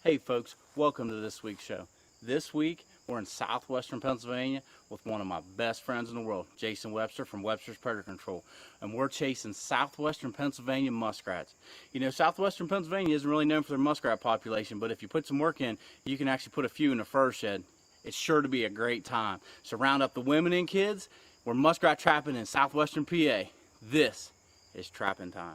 Hey folks, welcome to this week's show. This week, we're in southwestern Pennsylvania with one of my best friends in the world, Jason Webster from Webster's Predator Control. And we're chasing southwestern Pennsylvania muskrats. You know, southwestern Pennsylvania isn't really known for their muskrat population, but if you put some work in, you can actually put a few in a fur shed. It's sure to be a great time. So round up the women and kids. We're muskrat trapping in southwestern PA. This is trapping time.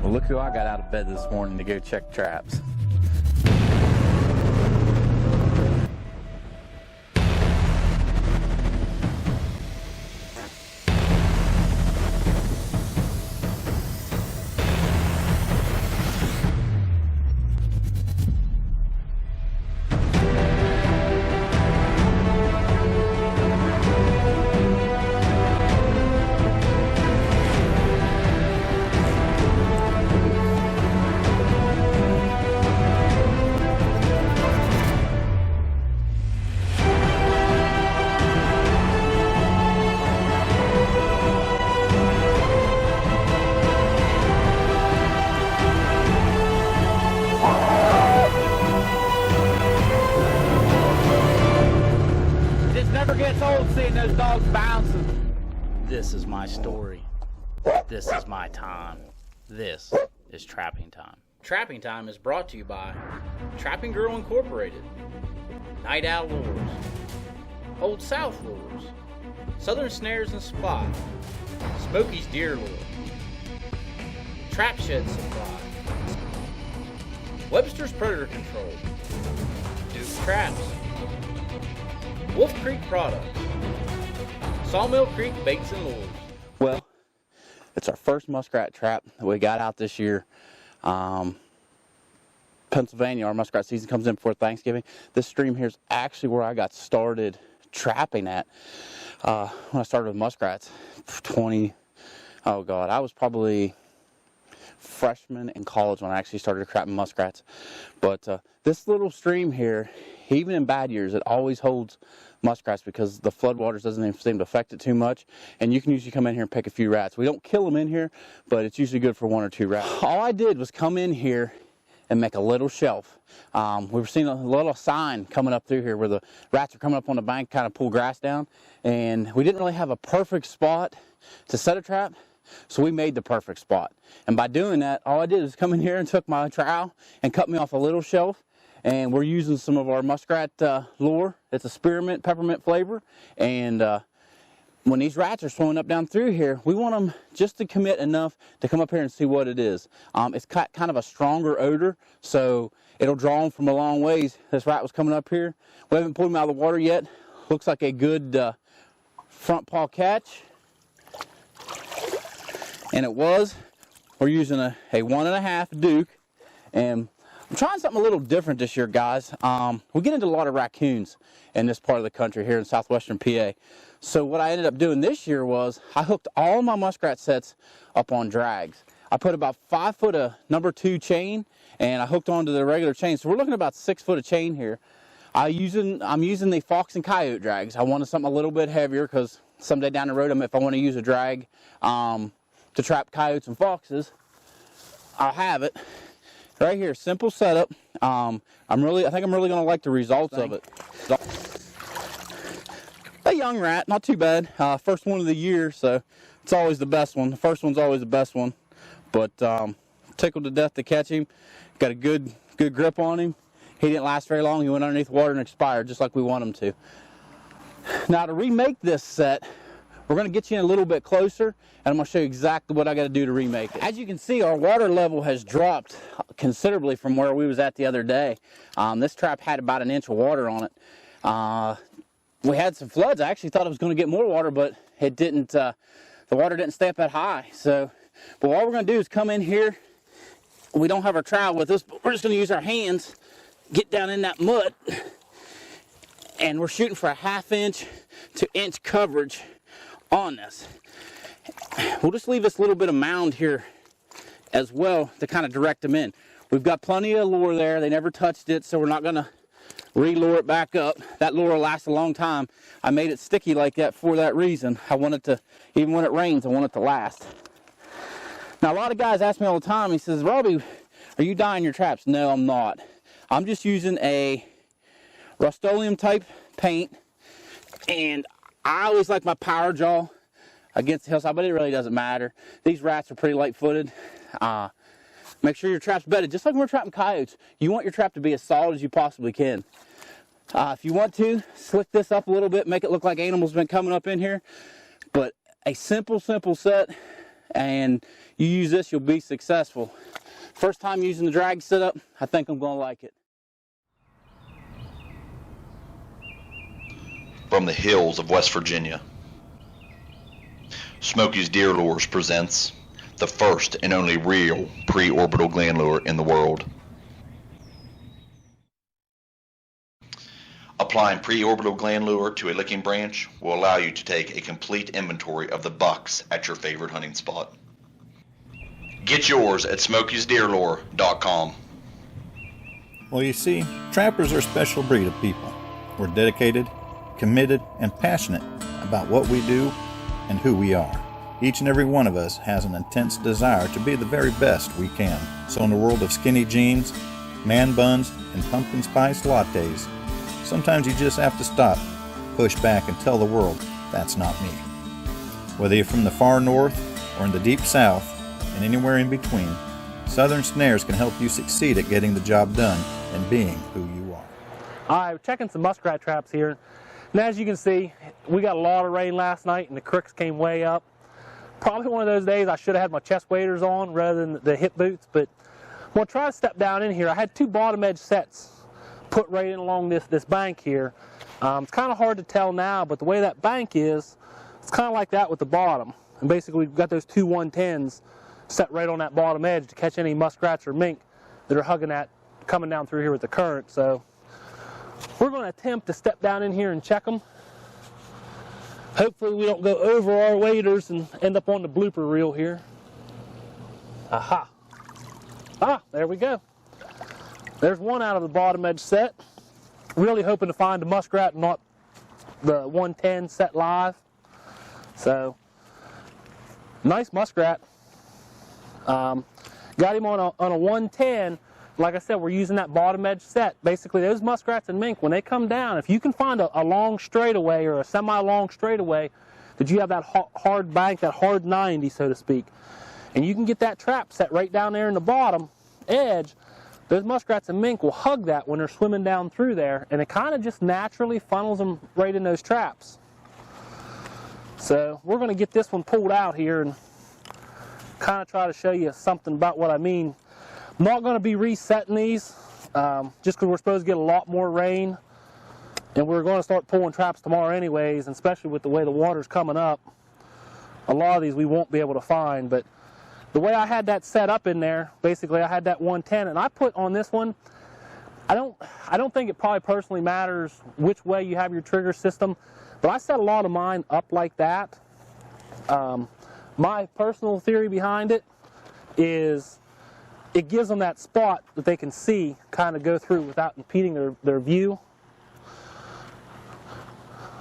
Well, look who I got out of bed this morning to go check traps. Gets old seeing those dogs bouncing. This is my story. This is my time. This is Trapping Time. Trapping Time is brought to you by Trapping Girl Incorporated, Night Owl Lures, Old South Lures, Southern Snares and Supply, Smokey's Deer Lure, Trap Shed Supply, Webster's Predator Control, Duke Traps, Wolf Creek Products, Sawmill Creek Baits and Lures. Well, it's our first muskrat trap that we got out this year. Pennsylvania, our muskrat season comes in before Thanksgiving. This stream here is actually where I got started trapping at when I started with muskrats. I was probably freshman in college when I actually started trapping muskrats. But this little stream here, even in bad years, it always holds muskrats because the floodwaters doesn't even seem to affect it too much, and you can usually come in here and pick a few rats. We don't kill them in here, but it's usually good for 1 or 2 rats. All I did was come in here and make a little shelf. We were seeing a little sign coming up through here where the rats are coming up on the bank, kind of pull grass down, and we didn't really have a perfect spot to set a trap, so we made the perfect spot. And by doing that, all I did was come in here and took my trowel and cut me off a little shelf. And we're using some of our muskrat lure. It's a spearmint, peppermint flavor. And when these rats are swimming up down through here, we want them just to commit enough to come up here and see what it is. It's got kind of a stronger odor, so it'll draw them from a long ways. This rat was coming up here. We haven't pulled him out of the water yet. Looks like a good front paw catch. And it was. We're using a 1.5 Duke. And I'm trying something a little different this year, guys. We get into a lot of raccoons in this part of the country here in southwestern PA. So what I ended up doing this year was I hooked all my muskrat sets up on drags. I put about 5 foot of number 2 chain, and I hooked onto the regular chain. So we're looking at about 6 foot of chain here. I'm using the fox and coyote drags. I wanted something a little bit heavier because someday down the road, if I want to use a drag to trap coyotes and foxes, I'll have it. Right here, simple setup. I think I'm really going to like the results of it. A young rat, not too bad. First one of the year, so it's always the best one. The first one's always the best one. But tickled to death to catch him. Got a good grip on him. He didn't last very long. He went underneath water and expired, just like we want him to. Now to remake this set, we're going to get you in a little bit closer, and I'm going to show you exactly what I got to do to remake it. As you can see, our water level has dropped considerably from where we was at the other day. This trap had about 1 inch of water on it. We had some floods. I actually thought it was going to get more water, but it didn't. The water didn't stay up that high. But all we're going to do is come in here. We don't have our trowel with us, but we're just going to use our hands, get down in that mud, And we're shooting for a 1/2 inch to inch coverage on this. We'll just leave this little bit of mound here as well to kind of direct them in. We've got plenty of lure there. They never touched it, so we're not going to re-lure it back up. That lure will last a long time. I made it sticky like that for that reason. I want it to, even when it rains, I want it to last. Now, a lot of guys ask me all the time, he says, Robby, are you dyeing your traps? No, I'm not. I'm just using a Rust-Oleum type paint, and I always like my power jaw against the hillside, but it really doesn't matter. These rats are pretty light-footed. Make sure your trap's bedded. Just like when we're trapping coyotes, you want your trap to be as solid as you possibly can. If you want to, slick this up a little bit, make it look like animals been coming up in here. But a simple set, and you use this, you'll be successful. First time using the drag setup, I think I'm gonna like it. From the hills of West Virginia, Smokey's Deer Lures presents the first and only real pre-orbital gland lure in the world. Applying pre-orbital gland lure to a licking branch will allow you to take a complete inventory of the bucks at your favorite hunting spot. Get yours at smokiesdeerlure.com. Well, you see, trappers are a special breed of people. We're dedicated, committed, and passionate about what we do and who we are. Each and every one of us has an intense desire to be the very best we can. So in the world of skinny jeans, man buns, and pumpkin spice lattes, sometimes you just have to stop, push back, and tell the world, that's not me. Whether you're from the far north or in the deep south, and anywhere in between, Southern Snares can help you succeed at getting the job done and being who you are. All right, we're checking some muskrat traps here. And as you can see, we got a lot of rain last night and the creeks came way up. Probably one of those days I should have had my chest waders on rather than the hip boots, but I'm going to try to step down in here. I had 2 bottom edge sets put right in along this bank here. It's kind of hard to tell now, but the way that bank is, it's kind of like that with the bottom. And basically we've got those 2 110s set right on that bottom edge to catch any muskrats or mink that are hugging that coming down through here with the current. So we're going to attempt to step down in here and check them. Hopefully we don't go over our waders and end up on the blooper reel here. Aha. There we go. There's one out of the bottom edge set. Really hoping to find a muskrat, not the 110 set live. So, nice muskrat. Got him on a 110. Like I said, we're using that bottom edge set. Basically, those muskrats and mink, when they come down, if you can find a long straightaway or a semi-long straightaway, that you have that hard bank, that hard 90, so to speak, and you can get that trap set right down there in the bottom edge, those muskrats and mink will hug that when they're swimming down through there, and it kind of just naturally funnels them right in those traps. So we're going to get this one pulled out here and kind of try to show you something about what I mean. I'm not going to be resetting these just because we're supposed to get a lot more rain, and we're going to start pulling traps tomorrow anyways, and especially with the way the water's coming up, a lot of these we won't be able to find. But the way I had that set up in there, basically I had that 110, and I put on this one, I don't think it probably personally matters which way you have your trigger system, but I set a lot of mine up like that. My personal theory behind it is it gives them that spot that they can see kind of go through without impeding their view.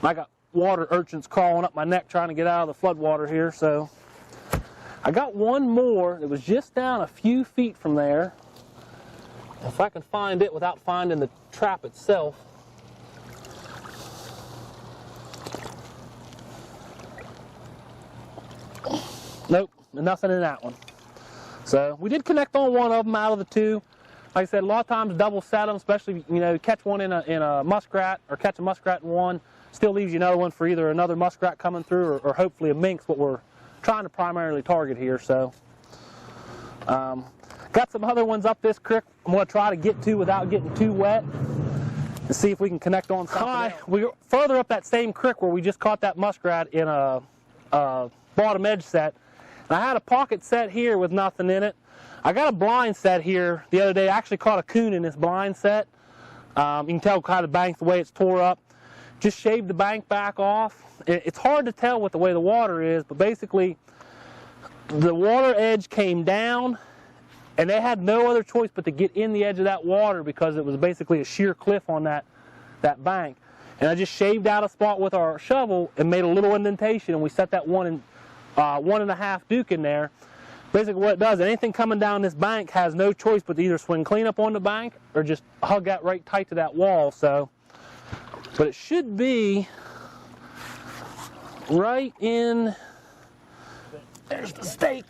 I got water urchins crawling up my neck trying to get out of the flood water here, so I got one more that was just down a few feet from there. If I can find it without finding the trap itself. Nope, nothing in that one. So we did connect on one of them out of the 2. Like I said, a lot of times double set them, especially catch one in a muskrat or catch a muskrat in one, still leaves you another one for either another muskrat coming through or hopefully a mink's what we're trying to primarily target here. So got some other ones up this creek I'm going to try to get to without getting too wet and see if we can connect on something else. We're further up that same creek where we just caught that muskrat in a bottom edge set. I had a pocket set here with nothing in it. I got a blind set here the other day. I actually caught a coon in this blind set. You can tell kind of the bank the way it's tore up. just shaved the bank back off. It's hard to tell with the way the water is, but basically the water edge came down and they had no other choice but to get in the edge of that water because it was basically a sheer cliff on that bank. And I just shaved out a spot with our shovel and made a little indentation, and we set that 1.5 Duke in there. Basically what it does, anything coming down this bank has no choice but to either swing clean up on the bank or just hug that right tight to that wall. So, but it should be right in, there's the stake.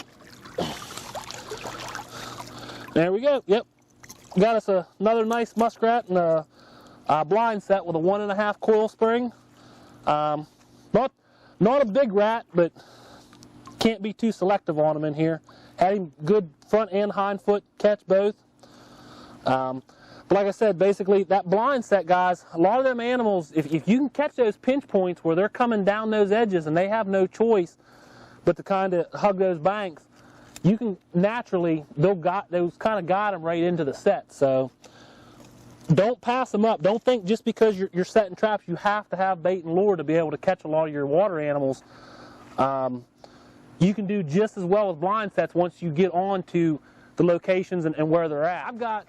There we go, yep. Got us another nice muskrat and a blind set with a 1.5 coil spring. Not a big rat, but can't be too selective on him in here. Had him good front and hind foot catch both. But like I said, basically that blind set, guys, a lot of them animals, if you can catch those pinch points where they're coming down those edges and they have no choice but to kind of hug those banks, you can naturally, those kind of guide them right into the set. So don't pass them up. Don't think just because you're setting traps you have to have bait and lure to be able to catch a lot of your water animals. You can do just as well with blind sets once you get on to the locations and where they're at. I've got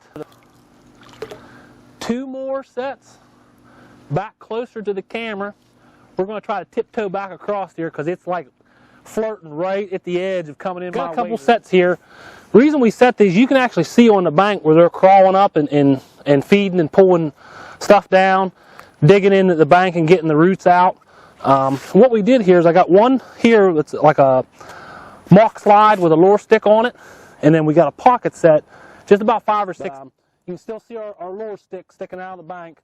2 more sets back closer to the camera. We're going to try to tiptoe back across here because it's like flirting right at the edge of coming in. Got a couple sets here. The reason we set these, you can actually see on the bank where they're crawling up and feeding and pulling stuff down, digging into the bank and getting the roots out. What we did here is I got one here that's like a mock slide with a lure stick on it, and then we got a pocket set, just about 5 or 6. You can still see our lure stick sticking out of the bank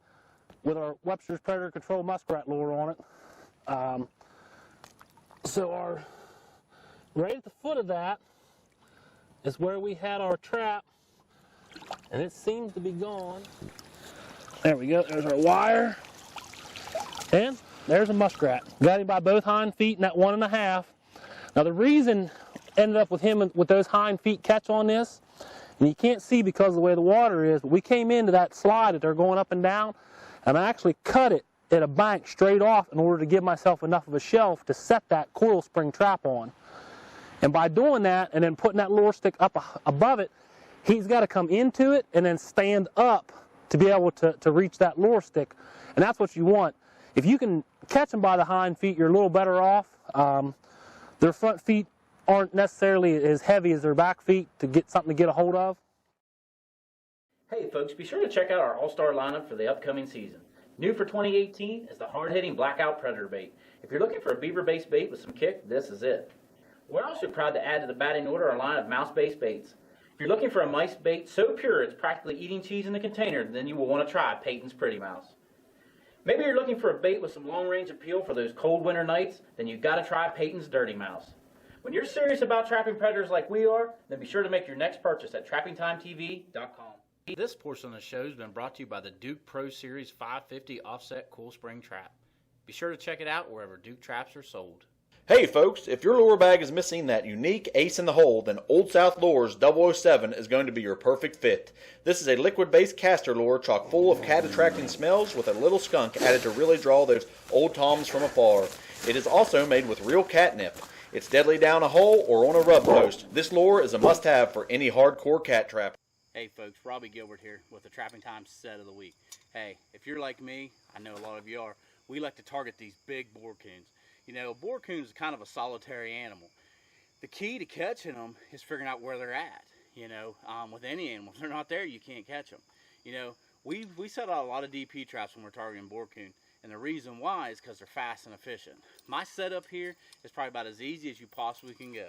with our Webster's Predator Control muskrat lure on it. So right at the foot of that is where we had our trap, and it seems to be gone. There we go, there's our wire, and there's a muskrat. Got him by both hind feet in that 1.5. Now the reason ended up with him with those hind feet catch on this, and you can't see because of the way the water is, but we came into that slide that they're going up and down, and I actually cut it at a bank straight off in order to give myself enough of a shelf to set that coil spring trap on. And by doing that and then putting that lure stick up above it, he's got to come into it and then stand up to be able to reach that lure stick. And that's what you want. If you can catch them by the hind feet, you're a little better off. Their front feet aren't necessarily as heavy as their back feet to get something to get a hold of. Hey folks, be sure to check out our all-star lineup for the upcoming season. New for 2018 is the hard-hitting Blackout Predator bait. If you're looking for a beaver-based bait with some kick, this is it. We're also proud to add to the batting order our line of mouse-based baits. If you're looking for a mice bait so pure it's practically eating cheese in the container, then you will want to try Peyton's Pretty Mouse. Maybe you're looking for a bait with some long-range appeal for those cold winter nights, then you've got to try Peyton's Dirty Mouse. When you're serious about trapping predators like we are, then be sure to make your next purchase at TrappingTimeTV.com. This portion of the show has been brought to you by the Duke Pro Series 550 Offset Cool Spring Trap. Be sure to check it out wherever Duke traps are sold. Hey folks, if your lure bag is missing that unique ace in the hole, then Old South Lures 007 is going to be your perfect fit. This is a liquid-based caster lure chock full of cat-attracting smells with a little skunk added to really draw those old toms from afar. It is also made with real catnip. It's deadly down a hole or on a rub post. This lure is a must-have for any hardcore cat trapper. Hey folks, Robby Gilbert here with the Trapping Time set of the week. Hey, if you're like me, I know a lot of you are, we like to target these big boar coons. You know, boar coons is kind of a solitary animal. The key to catching them is figuring out where they're at. You know, with any animal, if they're not there, you can't catch them. You know, we set out a lot of DP traps when we're targeting boar coon, and the reason why is because they're fast and efficient. My setup here is probably about as easy as you possibly can go.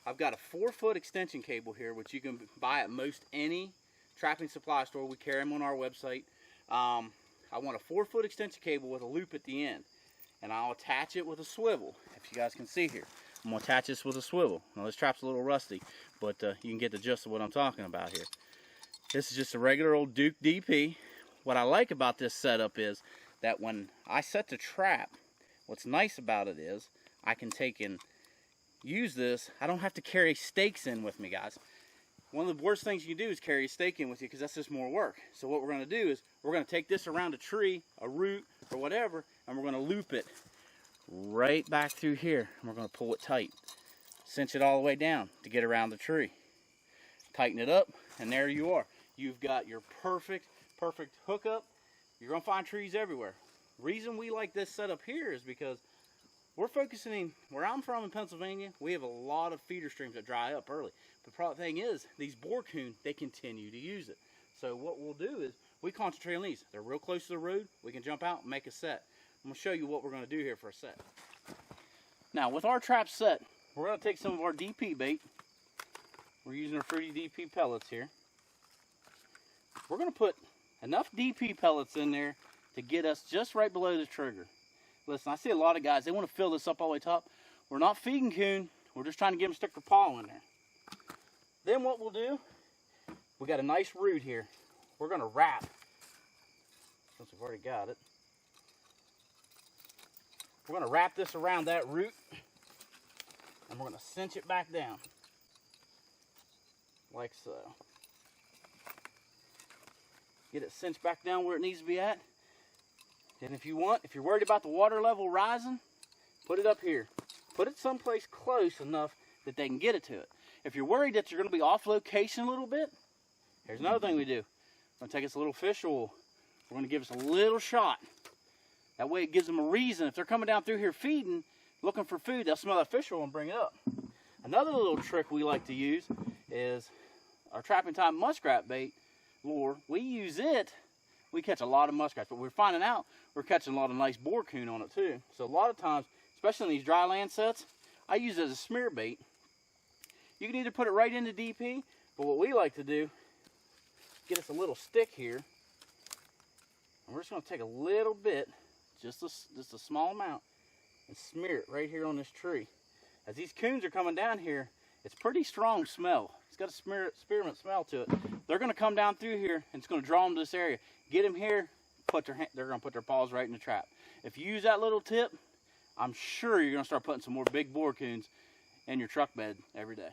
I've got a 4-foot extension cable here, which you can buy at most any trapping supply store. We carry them on our website. I want a 4-foot extension cable with a loop at the end, and I'll attach it with a swivel. If you guys can see here, I'm going to attach this with a swivel. Now this trap's a little rusty, but you can get the gist of what I'm talking about here. This is just a regular old Duke DP. What I like about this setup is that when I set the trap, what's nice about it is I can take and use this. I don't have to carry stakes in with me, guys. one of the worst things you can do is carry a stake in with you, because that's just more work. So what we're going to do is we're going to take this around a tree, a root, or whatever, and we're going to loop it right back through here, and we're going to pull it tight. Cinch it all the way down to get around the tree. Tighten it up, and there you are. You've got your perfect hookup. You're going to find trees everywhere. Reason we like this setup here is because we're focusing, where I'm from in Pennsylvania, we have a lot of feeder streams that dry up early. The problem thing is, these boar coon, they continue to use it. So what we'll do is, we concentrate on these. They're real close to the road. We can jump out and make a set. I'm going to show you what we're going to do here for a set. Now, with our trap set, we're going to take some of our DP bait. We're using our fruity DP pellets here. We're going to put enough DP pellets in there to get us just right below the trigger. Listen, I see a lot of guys, they want to fill this up all the way top. We're not feeding coon. We're just trying to get them to stick their paw in there. Then what we'll do, we got a nice root here. We're going to wrap, since we've already got it. We're going to wrap this around that root, and we're going to cinch it back down, like so. Get it cinched back down where it needs to be at. And if you want, if you're worried about the water level rising, put it up here. Put it someplace close enough that they can get it to it. If you're worried that you're going to be off location a little bit, here's another thing we do. We're going to take us a little fish oil. We're going to give us a little shot. That way it gives them a reason. If they're coming down through here feeding, looking for food, they'll smell that fish oil and bring it up. Another little trick we like to use is our Trapping Time muskrat bait lure. We use it, we catch a lot of muskrats, but we're finding out we're catching a lot of nice boar coon on it too. So a lot of times, especially in these dry land sets, I use it as a smear bait. You can either put it right into DP, but what we like to do, get us a little stick here, and we're just going to take a little bit, just a small amount, and smear it right here on this tree. As these coons are coming down here, it's pretty strong smell. It's got a spearmint smell to it. They're going to come down through here, and it's going to draw them to this area. Get them here, they're going to put their paws right in the trap. If you use that little tip, I'm sure you're going to start putting some more big boar coons in your truck bed every day.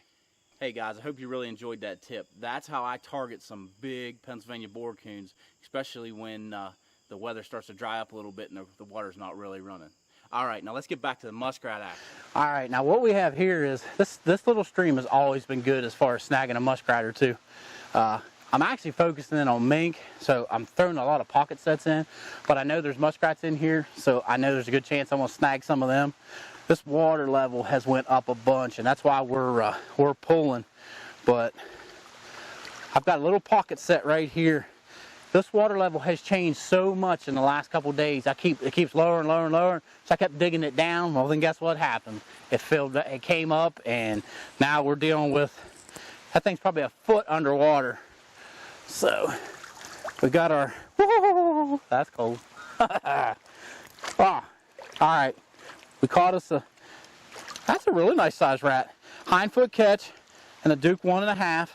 Hey guys, I hope you really enjoyed that tip. That's how I target some big Pennsylvania boar coons, especially when the weather starts to dry up a little bit and the water's not really running. All right, now let's get back to the muskrat action. All right, now what we have here is, this little stream has always been good as far as snagging a muskrat or two. I'm actually focusing in on mink, so I'm throwing a lot of pocket sets in, but I know there's muskrats in here, so I know there's a good chance I'm gonna snag some of them. This water level has went up a bunch, and that's why we're pulling. But I've got a little pocket set right here. This water level has changed so much in the last couple days. It keeps lower and lower and lower. So I kept digging it down. Well, then guess what happened? It came up, and now we're dealing with, that thing's probably a foot underwater. So we got our, that's cold. Oh, all right. We caught us that's a really nice sized rat. Hind foot catch and a Duke 1.5.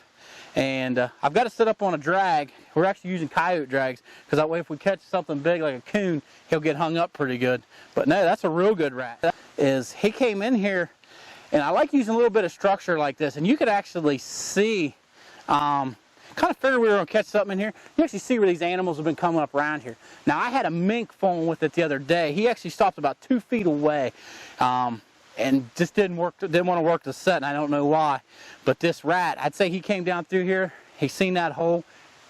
And I've got to set up on a drag. We're actually using coyote drags, because that way if we catch something big like a coon, he'll get hung up pretty good. But no, that's a real good rat. He came in here, and I like using a little bit of structure like this, and you could actually see, kind of figured we were going to catch something in here. You actually see where these animals have been coming up around here. Now, I had a mink phone with it the other day. He actually stopped about 2 feet away. And just didn't want to work the set, and I don't know why. But this rat, I'd say he came down through here, he seen that hole,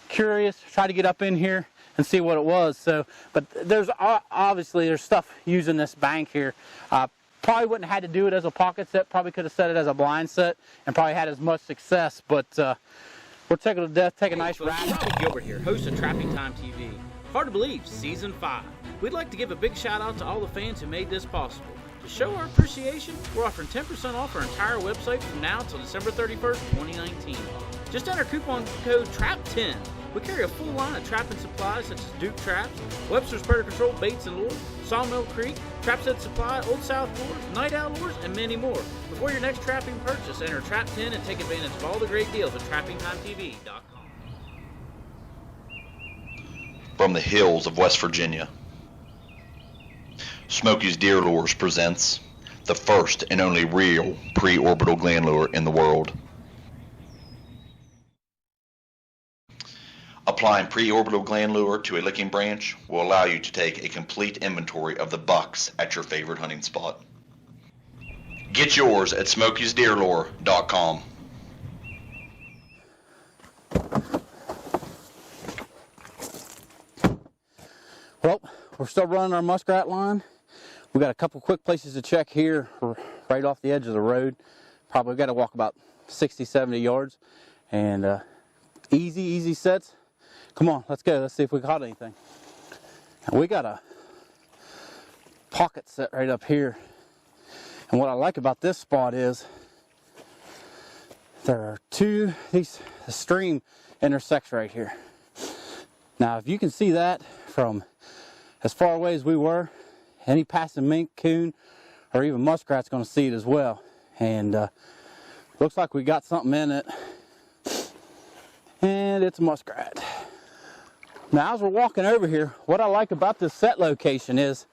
curious, tried to get up in here and see what it was. So, but there's obviously there's stuff using this bank here. Probably wouldn't have had to do it as a pocket set, probably could have set it as a blind set and probably had as much success, but we're tickled to death, take a nice rat. Robby Gilbert here, host of Trapping Time TV. Hard to believe, Season 5. We'd like to give a big shout out to all the fans who made this possible. To show our appreciation, we're offering 10% off our entire website from now until December 31st, 2019. Just enter coupon code TRAP10. We carry a full line of trapping supplies such as Duke Traps, Webster's Predator Control baits and lures, Sawmill Creek, Trap Set Supply, Old South lures, Night Owl lures, and many more. Before your next trapping purchase, enter TRAP10 and take advantage of all the great deals at TrappingTimeTV.com. From the hills of West Virginia, Smokey's Deer Lures presents the first and only real pre-orbital gland lure in the world. Applying pre-orbital gland lure to a licking branch will allow you to take a complete inventory of the bucks at your favorite hunting spot. Get yours at smokiesdeerlure.com. Well, we're still running our muskrat line. We got a couple quick places to check here, right off the edge of the road. Probably got to walk about 60, 70 yards. And easy sets. Come on, let's go. Let's see if we caught anything. Now, we got a pocket set right up here. And what I like about this spot is there are the stream intersects right here. Now, if you can see that from as far away as we were, any passing mink, coon, or even muskrat's going to see it as well. And looks like we got something in it. And it's a muskrat. Now, as we're walking over here, what I like about this set location is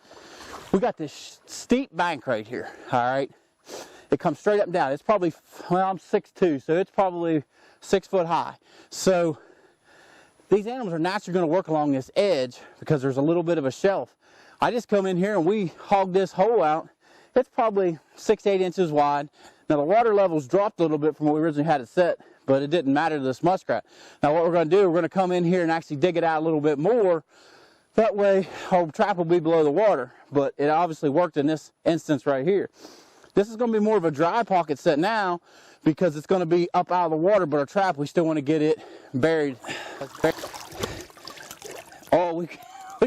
we got this steep bank right here, all right? It comes straight up and down. It's probably, well, I'm 6'2", so it's probably 6 foot high. So these animals are naturally going to work along this edge because there's a little bit of a shelf. I just come in here and we hog this hole out. It's probably 6 to 8 inches wide. Now, the water level's dropped a little bit from what we originally had it set, but it didn't matter to this muskrat. Now, what we're going to do, we're going to come in here and actually dig it out a little bit more. That way, our trap will be below the water, but it obviously worked in this instance right here. This is going to be more of a dry pocket set now because it's going to be up out of the water, but our trap, we still want to get it buried. Oh, we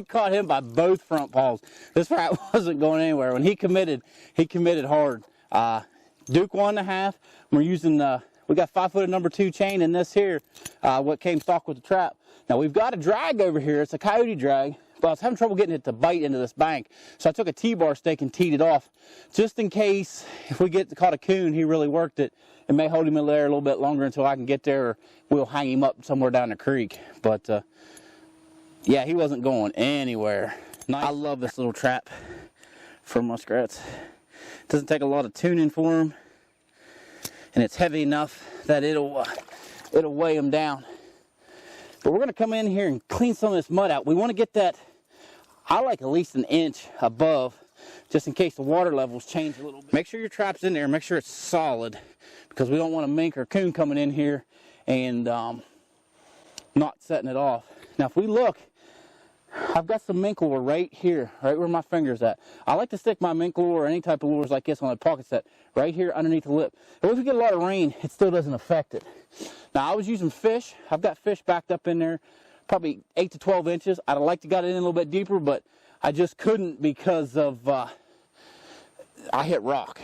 caught him by both front paws. This rat wasn't going anywhere. When he committed hard. Duke 1.5. We're using we got 5 foot of number 2 chain in this here, what came stock with the trap. Now we've got a drag over here. It's a coyote drag, but I was having trouble getting it to bite into this bank. So I took a T-bar stake and teed it off, just in case if we caught a coon, he really worked it. It may hold him in there a little bit longer until I can get there, or we'll hang him up somewhere down the creek. But yeah, he wasn't going anywhere. Nice. I love this little trap for muskrats. It doesn't take a lot of tuning for them, and it's heavy enough that it'll weigh them down. But we're going to come in here and clean some of this mud out. We want to get that, I like at least 1 inch above, just in case the water levels change a little bit. Make sure your trap's in there. Make sure it's solid, because we don't want a mink or coon coming in here and not setting it off. Now, if we look, I've got some mink lure right here, right where my finger's at. I like to stick my mink lure or any type of lures like this on a pocket set right here underneath the lip. And if we get a lot of rain, it still doesn't affect it. Now, I was using fish. I've got fish backed up in there, probably 8 to 12 inches. I'd have liked to got it in a little bit deeper, but I just couldn't because of I hit rock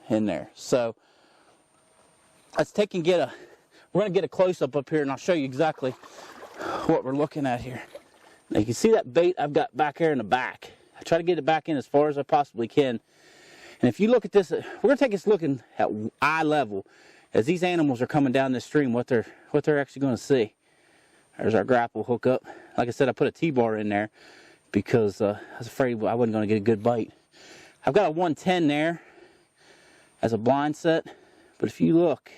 in there. So let's take and we're going to get a close-up up here, and I'll show you exactly what we're looking at here. Now, you can see that bait I've got back here in the back. I try to get it back in as far as I possibly can. And if you look at this, we're going to take this looking at eye level as these animals are coming down this stream, what they're actually going to see. There's our grapple hook up. Like I said, I put a T-bar in there because I was afraid I wasn't going to get a good bite. I've got a 110 there as a blind set, but if you look,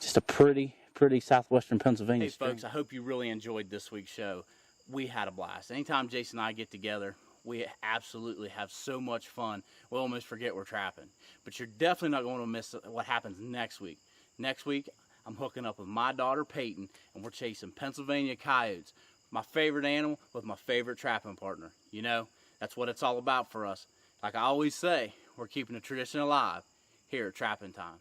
just a pretty southwestern Pennsylvania. Hey folks, I hope you really enjoyed this week's show. We had a blast. Anytime Jason and I get together, we absolutely have so much fun. We almost forget we're trapping. But you're definitely not going to miss what happens next week. Next week, I'm hooking up with my daughter Peyton, and we're chasing Pennsylvania coyotes, my favorite animal with my favorite trapping partner. You know, that's what it's all about for us. Like I always say, we're keeping the tradition alive here at Trapping Time.